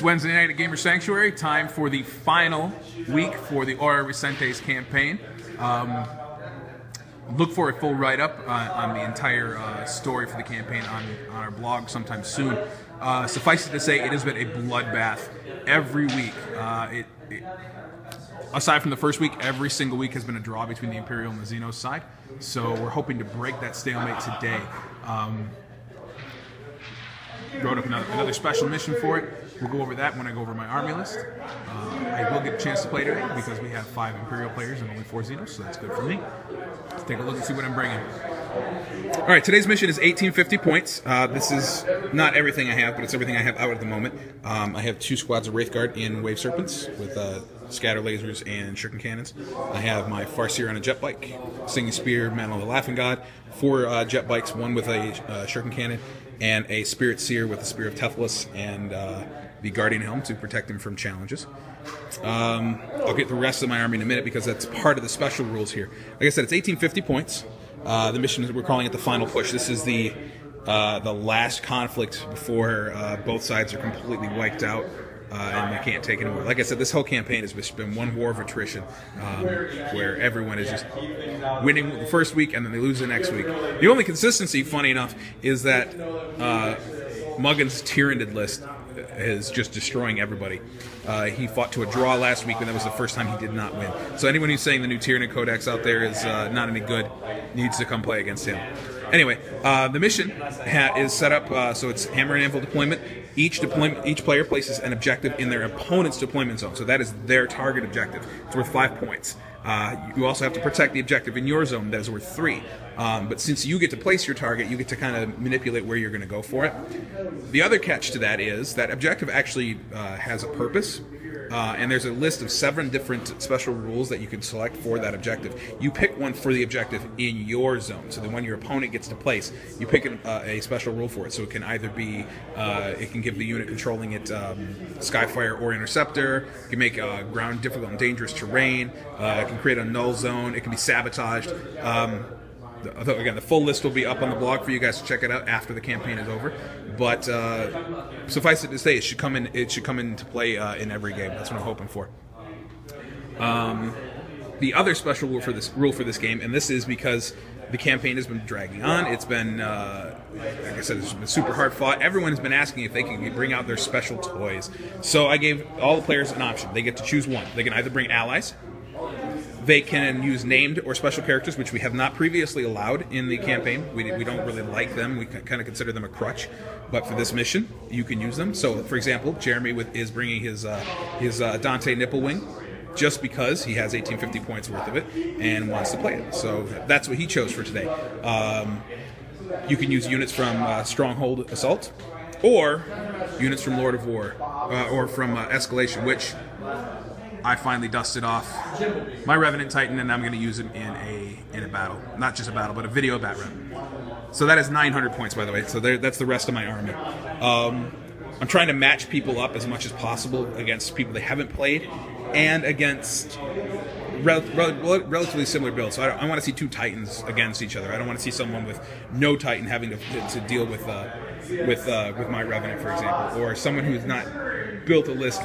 It's Wednesday night at Gamer Sanctuary. Time for the final week for the Ora Recentes campaign. Look for a full write-up on the entire story for the campaign on our blog sometime soon. Suffice it to say, it has been a bloodbath every week. Aside from the first week, every single week has been a draw between the Imperial and the Xenos side. So we're hoping to break that stalemate today. Wrote up another special mission for it. We'll go over that when I go over my army list. I will get a chance to play today because we have 5 Imperial players and only 4 Xenos, so that's good for me. Let's take a look and see what I'm bringing. All right, today's mission is 1850 points. This is not everything I have, but it's everything I have out at the moment. I have 2 squads of Wraithguard in Wave Serpents with scatter lasers and shuriken cannons. I have my Farseer on a jet bike, Singing Spear, Mantle of the Laughing God, 4 jet bikes, 1 with a shuriken cannon, and a Spirit Seer with the Spear of Teflis and the Guardian Helm to protect him from challenges. I'll get the rest of my army in a minute because that's part of the special rules here. Like I said, it's 1850 points. The mission is, we're calling it the final push. This is the last conflict before both sides are completely wiped out and they can't take anymore. Like I said, this whole campaign has been one war of attrition, where everyone is just winning the first week and then they lose the next week. The only consistency, funny enough, is that Muggin's Tyrannid list is just destroying everybody. He fought to a draw last week, and that was the first time he did not win. So anyone who's saying the new Tyrannid Codex out there is not any good needs to come play against him. Anyway, the mission is set up so it's hammer and anvil deployment. Each player places an objective in their opponent's deployment zone, so that is their target objective. It's worth 5 points. You also have to protect the objective in your zone. That is worth 3. But since you get to place your target, you get to kind of manipulate where you're going to go for it. The other catch to that is that objective actually has a purpose. And there's a list of 7 different special rules that you can select for that objective. You pick one for the objective in your zone, so that when your opponent gets to place, you pick a special rule for it. So it can either be, it can give the unit controlling it Skyfire or Interceptor. It can make ground difficult and dangerous terrain. It can create a null zone. It can be sabotaged. Again, the full list will be up on the blog for you guys to check it out after the campaign is over. But suffice it to say, it should come into play in every game. That's what I'm hoping for. The other special rule for this game, and this is because the campaign has been dragging on. It's been, like I said, it's been super hard fought. Everyone has been asking if they can bring out their special toys. So I gave all the players an option. They get to choose one. They can either bring allies. They can use named or special characters, which we have not previously allowed in the campaign. We don't really like them. We kind of consider them a crutch. But for this mission, you can use them. So, for example, Jeremy is bringing his Dante Nipplewing just because he has 1850 points worth of it and wants to play it. So that's what he chose for today. You can use units from Stronghold Assault or units from Lord of War or from Escalation, which I finally dusted off my Revenant Titan, and I'm going to use him in a battle. Not just a battle, but a video bat run. So that is 900 points, by the way. So that's the rest of my army. I'm trying to match people up as much as possible against people they haven't played, and against relatively similar builds. So I want to see 2 Titans against each other. I don't want to see someone with no Titan having to deal with my Revenant, for example, or someone who's not built a list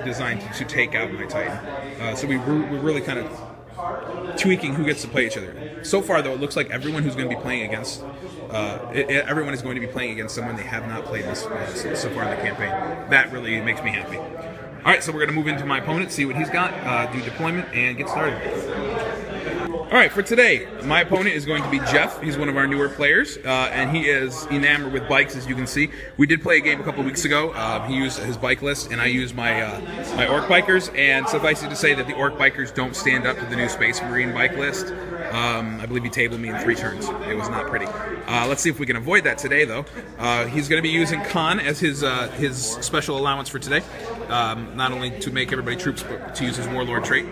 designed to take out my Titan. So we're really kind of tweaking who gets to play each other. So far, though, it looks like everyone who's going to be playing against everyone is going to be playing against someone they have not played this so far in the campaign. That really makes me happy. All right, so we're going to move into my opponent, see what he's got, do deployment, and get started. All right, for today, my opponent is going to be Jeff. He's one of our newer players, and he is enamored with bikes, as you can see. We did play a game a couple weeks ago. He used his bike list, and I used my my Orc Bikers, and suffice it to say that the Orc Bikers don't stand up to the new Space Marine bike list. I believe he tabled me in 3 turns. It was not pretty. Let's see if we can avoid that today, though. He's going to be using Khan as his special allowance for today, not only to make everybody troops, but to use his Warlord trait.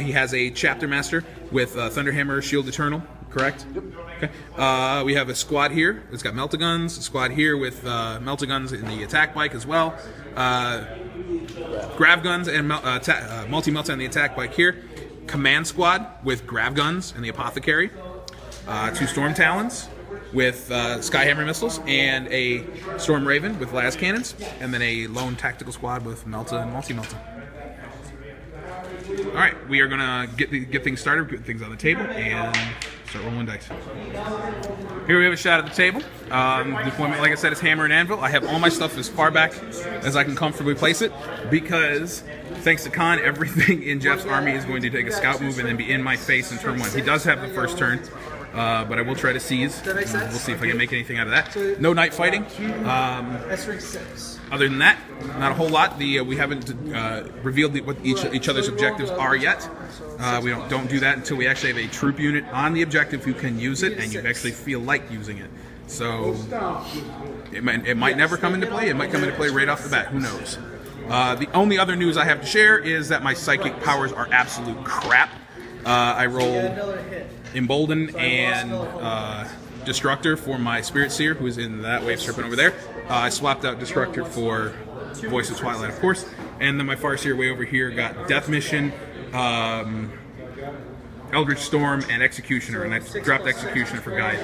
He has a Chapter Master with Thunderhammer, Shield Eternal, correct? Yep. Okay. We have a squad here. It's got Meltaguns. A squad here with Meltaguns in the attack bike as well. Grav Guns and Multi-Melta on the attack bike here. Command Squad with Grav Guns and the Apothecary. 2 Storm Talons. with Skyhammer missiles and a Storm Raven with las cannons, and then a lone tactical squad with Melta and multi-Melta. All right, we are gonna get things started, get things on the table, and start rolling dice. Here we have a shot at the table. Deployment, like I said, is hammer and anvil. I have all my stuff as far back as I can comfortably place it because, thanks to Khan, everything in Jeff's army is going to take a scout move and then be in my face in turn 1. He does have the first turn, but I will try to seize. We'll see if I can make anything out of that. No night fighting. Other than that, not a whole lot. We haven't revealed what each other's objectives are yet. We don't do that until we actually have a troop unit on the objective who can use it, and you actually feel like using it. So it might never come into play. It might come into play right off the bat. Who knows? The only other news I have to share is that my psychic powers are absolute crap. I rolled Embolden and Destructor for my Spirit Seer, who is in that Wave Serpent over there. I swapped out Destructor for Voice of Twilight, of course. And then my Farseer way over here got Death Mission, Eldritch Storm, and Executioner, and I dropped Executioner for Guide.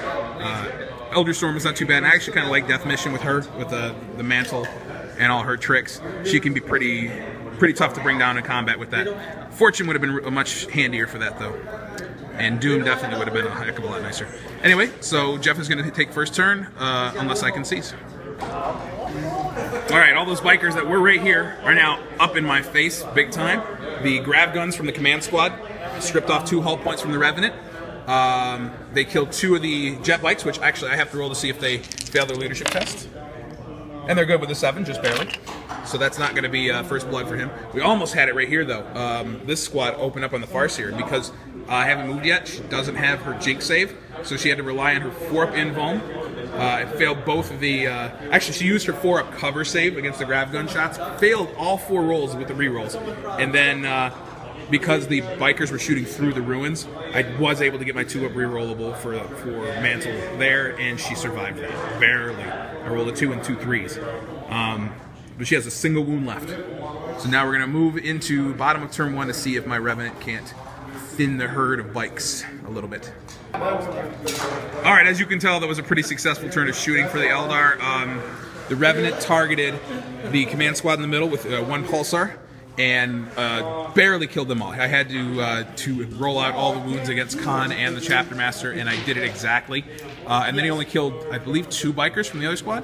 Eldritch Storm is not too bad. I actually kind of like Death Mission with her, with the mantle and all her tricks. She can be pretty tough to bring down in combat with that. Fortune would have been much handier for that, though. And Doom definitely would have been a heck of a lot nicer. Anyway, so Jeff is going to take first turn, unless I can seize. Alright, all those bikers that were right here are now up in my face, big time. The grav guns from the command squad stripped off 2 hull points from the Revenant. They killed 2 of the jet bikes, which actually I have to roll to see if they fail their leadership test. And they're good with the 7, just barely. So that's not going to be first blood for him. We almost had it right here, though. This squad opened up on the Farseer, because I haven't moved yet. She doesn't have her Jinx save, so she had to rely on her 4-up invuln. It failed both of the... actually, she used her 4-up cover save against the grav gun shots. Failed all 4 rolls with the re-rolls. And then, because the bikers were shooting through the ruins, I was able to get my 2-up re-rollable for Mantle there, and she survived that. Barely. I rolled a 2 and 2 3s. But she has a single wound left. So now we're going to move into bottom of turn 1 to see if my Revenant can't thin the herd of bikes a little bit. Alright, as you can tell, that was a pretty successful turn of shooting for the Eldar. The Revenant targeted the command squad in the middle with 1 pulsar and barely killed them all. I had to roll out all the wounds against Khan and the Chapter Master, and I did it exactly. And then he only killed, I believe, 2 bikers from the other squad.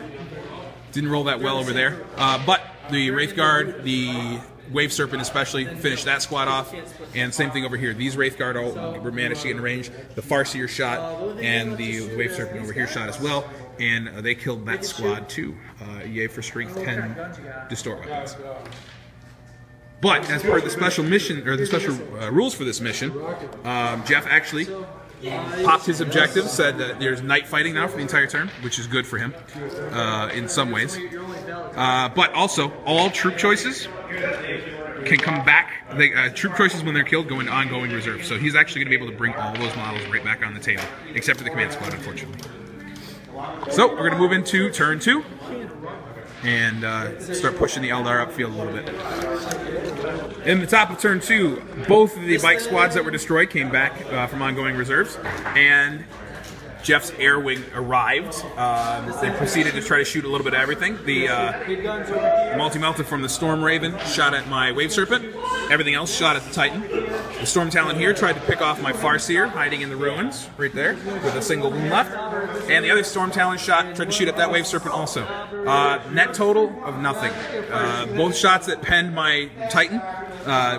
Didn't roll that well over there. But the Wraith Guard, the Wave Serpent especially, finished that squad off. And same thing over here. These Wraith Guard all were managed to get in range. The Farseer shot and the Wave Serpent over here shot as well. And they killed that squad too. Yay for Strength 10 Distort weapons. But as per the special mission, or the special rules for this mission, Jeff actually popped his objective, said that there's night fighting now for the entire turn, which is good for him in some ways. But also, all troop choices can come back. Troop choices, when they're killed, go into ongoing reserve. So he's actually going to be able to bring all those models right back on the table, except for the command squad, unfortunately. So we're going to move into turn 2 and start pushing the Eldar upfield a little bit. In the top of turn 2, both of the bike squads that were destroyed came back from ongoing reserves, and Jeff's air wing arrived. They proceeded to try to shoot a little bit of everything. The multi-melta from the Storm Raven shot at my Wave Serpent. Everything else shot at the Titan. The Storm Talon here tried to pick off my Farseer, hiding in the ruins, right there, with a single wound left. And the other Storm Talon shot tried to shoot at that Wave Serpent also. Net total of nothing. Both shots that penned my Titan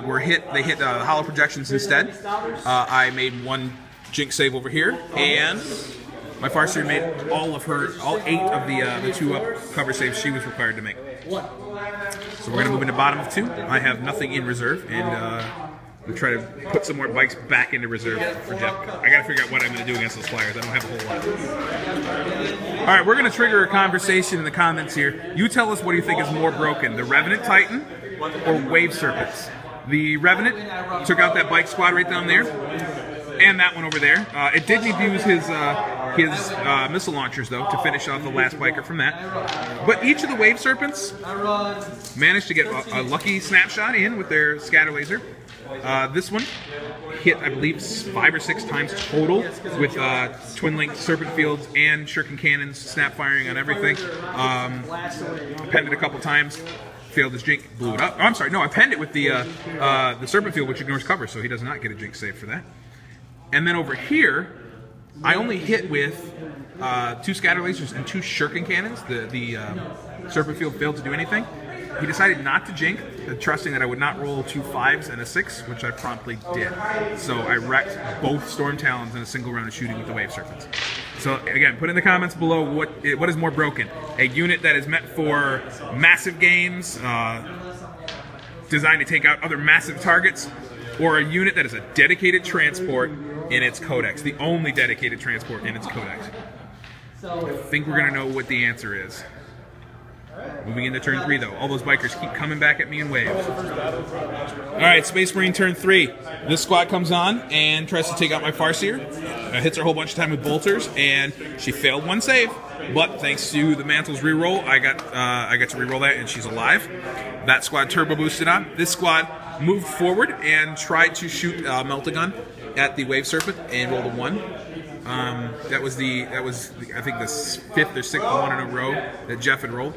were hit. They hit hollow projections instead. I made 1 Jinx save over here, and my Farseer made all 8 of the 2-up cover saves she was required to make. So we're going to move into bottom of 2. I have nothing in reserve, and we'll try to put some more bikes back into reserve for Jeff. I got to figure out what I'm going to do against those flyers. I don't have a whole lot. All right, we're going to trigger a conversation in the comments here. You tell us what do you think is more broken, the Revenant Titan or Wave Serpents? The Revenant took out that bike squad right down there, and that one over there. It did need to use his missile launchers, though, to finish off the last biker from that. But each of the Wave Serpents managed to get a lucky snapshot in with their scatter laser. This one hit, I believe, 5 or 6 times total with twin link serpent fields and shuriken cannons, snap firing on everything. Penned it a couple times, failed his jink, blew it up. Oh, I'm sorry, no, I penned it with the serpent field, which ignores cover, so he does not get a jink save for that. And then over here, I only hit with 2 scatter lasers and 2 shuriken cannons. The serpent field failed to do anything. He decided not to jink, trusting that I would not roll 2 5s and a 6, which I promptly did. So I wrecked both Storm Talons in a single round of shooting with the Wave Serpents. So again, put in the comments below what is more broken. A unit that is meant for massive games, designed to take out other massive targets, or a unit that is a dedicated transport in its codex, the only dedicated transport in its codex. I think we're going to know what the answer is. Moving into turn 3, though. All those bikers keep coming back at me in waves. Alright, Space Marine turn 3. This squad comes on and tries to take out my Farseer. Hits her a whole bunch of time with bolters, and she failed 1 save. But thanks to the Mantle's reroll, I got to reroll that, and she's alive. That squad turbo boosted on. This squad moved forward and tried to shoot Melt-A-Gun at the Wave Serpent and rolled a 1. That was I think the 5th or 6th one in a row that Jeff had rolled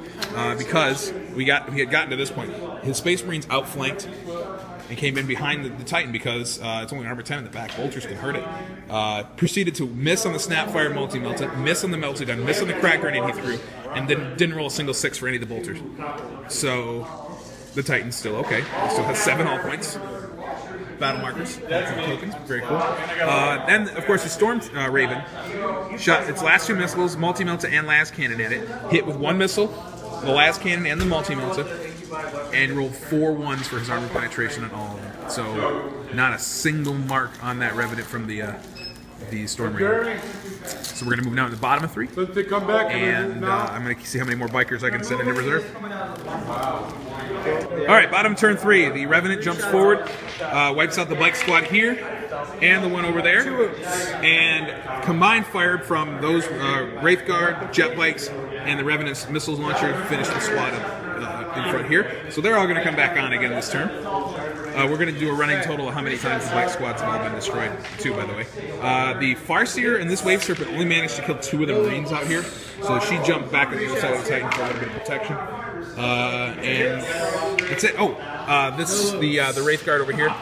because we had gotten to this point. His Space Marines outflanked and came in behind the Titan because it's only armor 10 in the back. Bolters can hurt it. Proceeded to miss on the Snapfire multi-melted, miss on the Melted-Gun, miss on the crack grenade he threw, and then didn't roll a single 6 for any of the bolters. So the Titan's still okay. He still has 7 hull points. Battle markers, tokens, very cool. Then, of course, the Storm Raven shot its last 2 missiles, multi-melta and las cannon at it, hit with 1 missile, the las cannon and the multi-melta, and rolled 4 1s for his armor penetration on all of them. So, not a single mark on that Revenant from the Storm Raven. So we're going to move now to the bottom of 3, and I'm going to see how many more bikers I can send into reserve. Alright, bottom turn 3. The Revenant jumps forward, wipes out the bike squad here, and the one over there, and combined fired from those Wraith Guard, jet bikes, and the Revenant's missiles launcher finished the squad up in front here. So they're all going to come back on again this turn. We're going to do a running total of how many times the bike squads have all been destroyed, too, by the way. The Farseer and this Wave Serpent only managed to kill 2 of the Marines out here, so she jumped back on the other side of the Titan for a little bit of protection. And that's it. Oh, this is the Wraith Guard over here.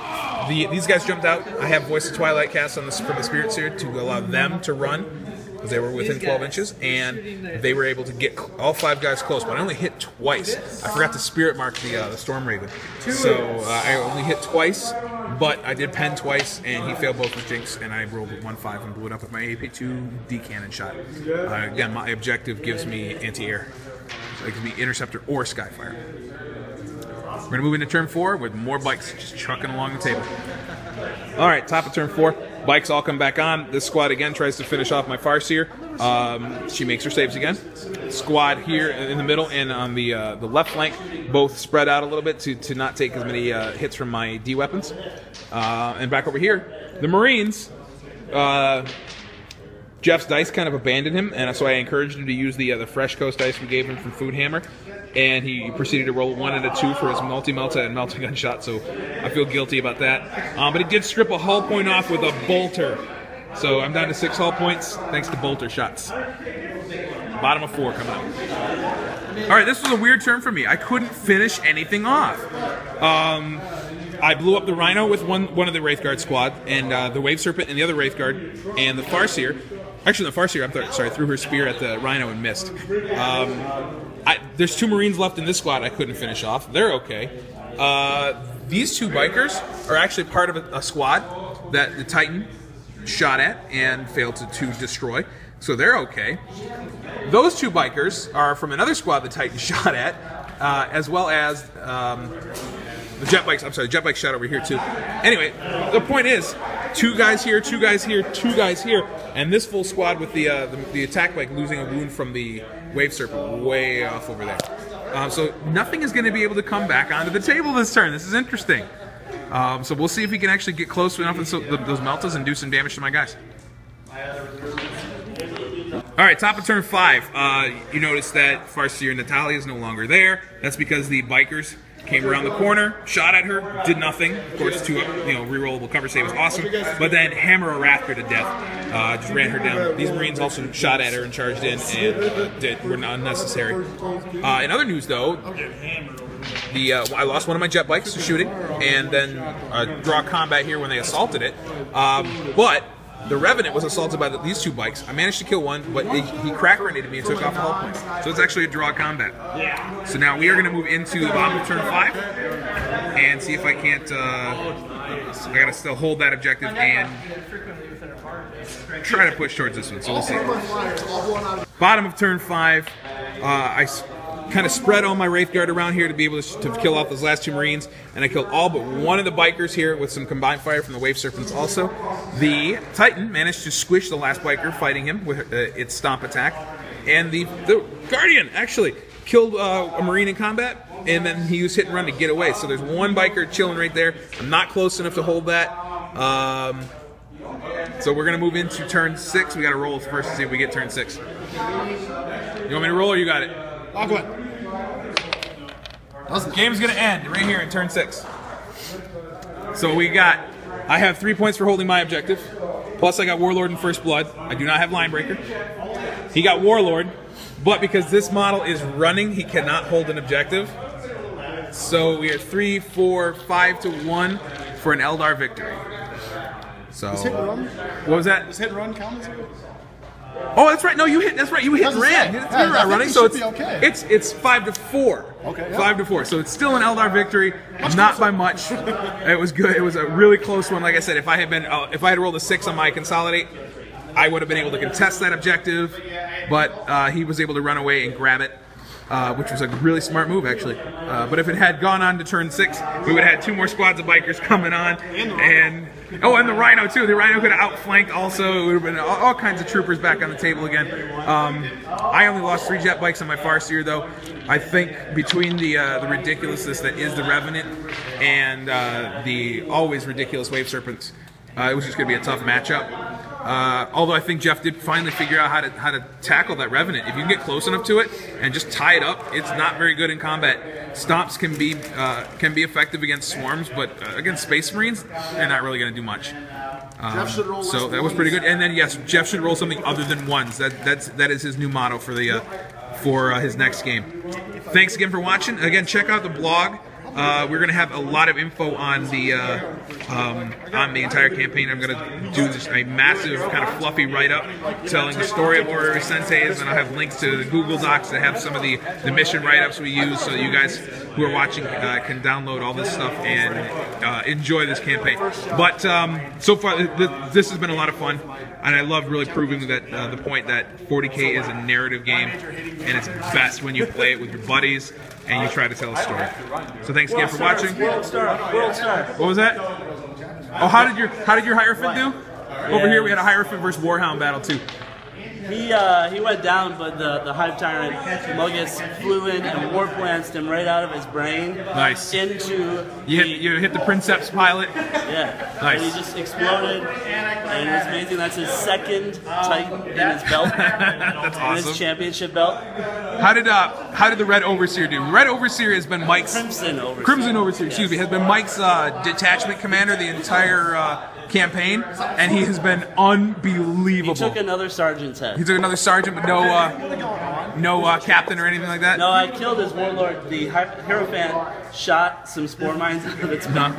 These guys jumped out. I have Voice of Twilight cast on this for the Spirit Seer to allow them to run, because they were within 12 inches, and they were able to get all 5 guys close, but I only hit twice. I forgot to Spirit Mark the Storm Raven, so I only hit twice, but I did pen twice, and he failed both with Jinx, and I rolled with 1-5 and blew it up with my AP2 D-Cannon shot. Again, my objective gives me anti-air. So it gives me Interceptor or Skyfire. We're going to move into turn 4 with more bikes just trucking along the table. Alright, top of turn 4. Bikes all come back on. This squad again tries to finish off my Farseer. She makes her saves again. Squad here in the middle and on the left flank both spread out a little bit to not take as many hits from my D weapons. And back over here, the Marines. Jeff's dice kind of abandoned him, and so I encouraged him to use the Fresh Coast dice we gave him from Food Hammer. And he proceeded to roll 1 and a 2 for his multi-melta and Melting-Gun shot, so I feel guilty about that. But he did strip a hull point off with a bolter. So I'm down to 6 hull points thanks to bolter shots. Bottom of 4 coming up. Alright, this was a weird turn for me. I couldn't finish anything off. I blew up the Rhino with one of the Wraith Guard squad, and the Wave Serpent and the other Wraith Guard, and the Farseer. Actually, the Farseer, I'm sorry, threw her spear at the Rhino and missed. There's 2 Marines left in this squad I couldn't finish off. They're okay. These 2 bikers are actually part of a squad that the Titan shot at and failed to destroy. So they're okay. Those 2 bikers are from another squad the Titan shot at, as well as the jet bikes. I'm sorry, the jet bike shot over here too. Anyway, the point is, 2 guys here, 2 guys here, 2 guys here, and this full squad with the attack bike losing a wound from the Wave Serpent way off over there. So nothing is going to be able to come back onto the table this turn. This is interesting. So we'll see if we can actually get close enough to those meltas and do some damage to my guys. Alright, top of turn 5. You notice that Farseer Natalia is no longer there. That's because the bikers came around the corner, shot at her, did nothing. Of course, rerollable cover save was awesome. But then hammer a Raptor to death, just ran her down. These Marines also shot at her and charged in, and were not unnecessary. In other news, though, I lost one of my jet bikes to shooting, and then draw combat here when they assaulted it. But the Revenant was assaulted by these 2 bikes. I managed to kill one, but he crack grenaded me and took off all points. So it's actually a draw combat. So now we are going to move into the bottom of turn 5 and see if I can't. I got to still hold that objective and try to push towards this one. So we'll see. Bottom of turn 5. I kind of spread all my Wraith Guard around here to be able to kill off those last 2 Marines, and I killed all but one of the bikers here with some combined fire from the Wave Serpents also. The Titan managed to squish the last biker fighting him with its stomp attack, and the Guardian actually killed a Marine in combat, and then he used hit and run to get away. So there's one biker chilling right there. I'm not close enough to hold that. So we're going to move into turn 6. We got to roll first to see if we get turn 6. You want me to roll or you got it? I'll go ahead. The game's going to end right here in turn 6. So I have 3 points for holding my objective, plus I got Warlord and First Blood. I do not have Linebreaker. He got Warlord, but because this model is running, he cannot hold an objective. So we are 3, 4, 5 to 1 for an Eldar victory. So, hit and run? What was that? Does hit and run count as Oh, that's right. No, you hit. That's right. You hit and ran. You're not running, so it's 5 to 4. Okay. 5 to 4. So it's still an Eldar victory, not by much. It was good. It was a really close one. Like I said, if I had rolled a 6 on my consolidate, I would have been able to contest that objective. But he was able to run away and grab it, which was a really smart move, actually. But if it had gone on to turn 6, we would have had 2 more squads of bikers coming on, and the Rhino too. The Rhino could have outflanked also. It would have been all kinds of troopers back on the table again. I only lost 3 jet bikes on my Farseer, though. I think between the ridiculousness that is the Revenant and the always ridiculous Wave Serpents, it was just going to be a tough matchup. Although I think Jeff did finally figure out how to tackle that Revenant. If you can get close enough to it and just tie it up, it's not very good in combat. Stomps can be effective against swarms, but against Space Marines, they're not really going to do much. So that was pretty good. And then yes, Jeff should roll something other than ones. That is his new motto for his next game. Thanks again for watching. Again, check out the blog. We're going to have a lot of info on the entire campaign. I'm going to do a massive kind of fluffy write-up telling the story of Ora Recentes, and I'll have links to the Google Docs that have some of the mission write-ups we use, so that you guys who are watching can download all this stuff and enjoy this campaign. But so far, this has been a lot of fun, and I love really proving that the point that 40K is a narrative game, and it's best when you play it with your buddies and you try to tell a story. So thanks again for watching. World Star. What was that? Oh, how did your Hierophant do? Over here we had a Hierophant versus Warhound battle too. He went down, but the Hive Tyrant Muggus flew in and warp lanced him right out of his brain. Nice. Into you hit the Princeps pilot. Yeah. Nice. And he just exploded, and it was amazing. That's his 2nd Titan in his belt. That's awesome. In his championship belt. How did the Red Overseer do? Red Overseer has been Mike's Crimson Overseer. Excuse me, has been Mike's detachment commander the entire campaign, and he has been unbelievable. He took another sergeant's head. He took another sergeant, but no captain or anything like that? No, I killed his warlord. The Hierophant shot some spore mines out of its mouth.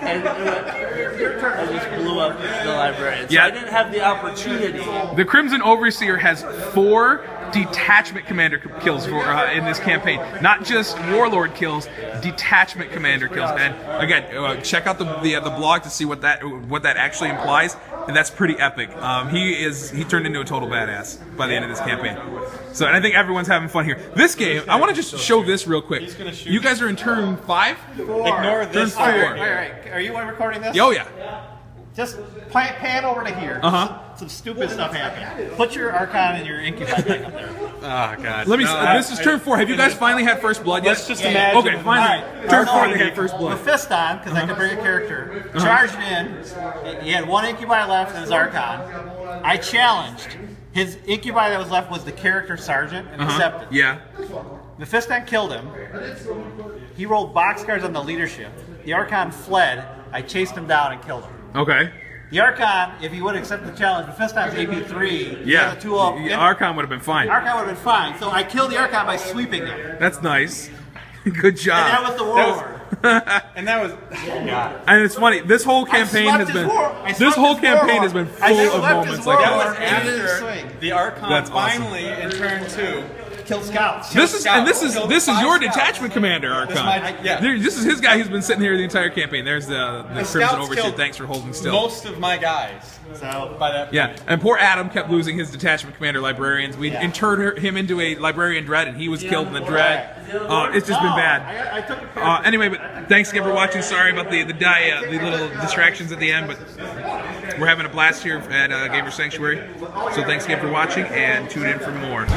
And just blew up the librarian. So I didn't have the opportunity. The Crimson Overseer has 4 detachment commander kills in this campaign. Not just warlord kills, detachment commander kills. And again, check out the blog to see what that actually implies. And that's pretty epic. He turned into a total badass by the end of this campaign. So, and I think everyone's having fun here. This game, I want to just show this real quick. You guys are in turn 5? Ignore this. Turn 4. All right. Are you recording this? Oh yeah. Just pan over to here. Some stupid stuff happened. Put your Archon and your Incubi back up there. Oh god. This is turn 4. Have you guys finally had First Blood yet? Let's just imagine. Okay, finally. Right. Turn 4 they had First Blood. Mephiston, because I could bring a character, charged in. He had 1 Incubi left and his Archon. I challenged. His Incubi that was left was the character Sergeant and accepted. Yeah. Mephiston killed him. He rolled boxcars on the leadership. The Archon fled. I chased him down and killed him. Okay. The Archon, if he would accept the challenge, Mephiston's AP3. Yeah. The 2-up. The Archon would have been fine. Archon would have been fine. So I killed the Archon by sweeping him. That's nice. Good job. And that was the war. And that was. And it's funny. This whole campaign has been. This whole campaign has been full of moments like That was that. after the Archon That's awesome. finally, in turn 2, Killed scouts. This is Killed your scouts. detachment commander, Archon. This is his guy who's been sitting here the entire campaign. There's the Crimson scouts Overseer. killed Thanks for holding still. most of my guys. So by that. Yeah, and poor Adam kept losing his detachment commander librarians. We interred him into a librarian dread, and he was killed in the dread. It's just been bad. I took it Anyway, but thanks again for watching. Sorry about the little distractions at the end, but we're having a blast here at Gamer Sanctuary. So thanks again for watching, and tune in for more.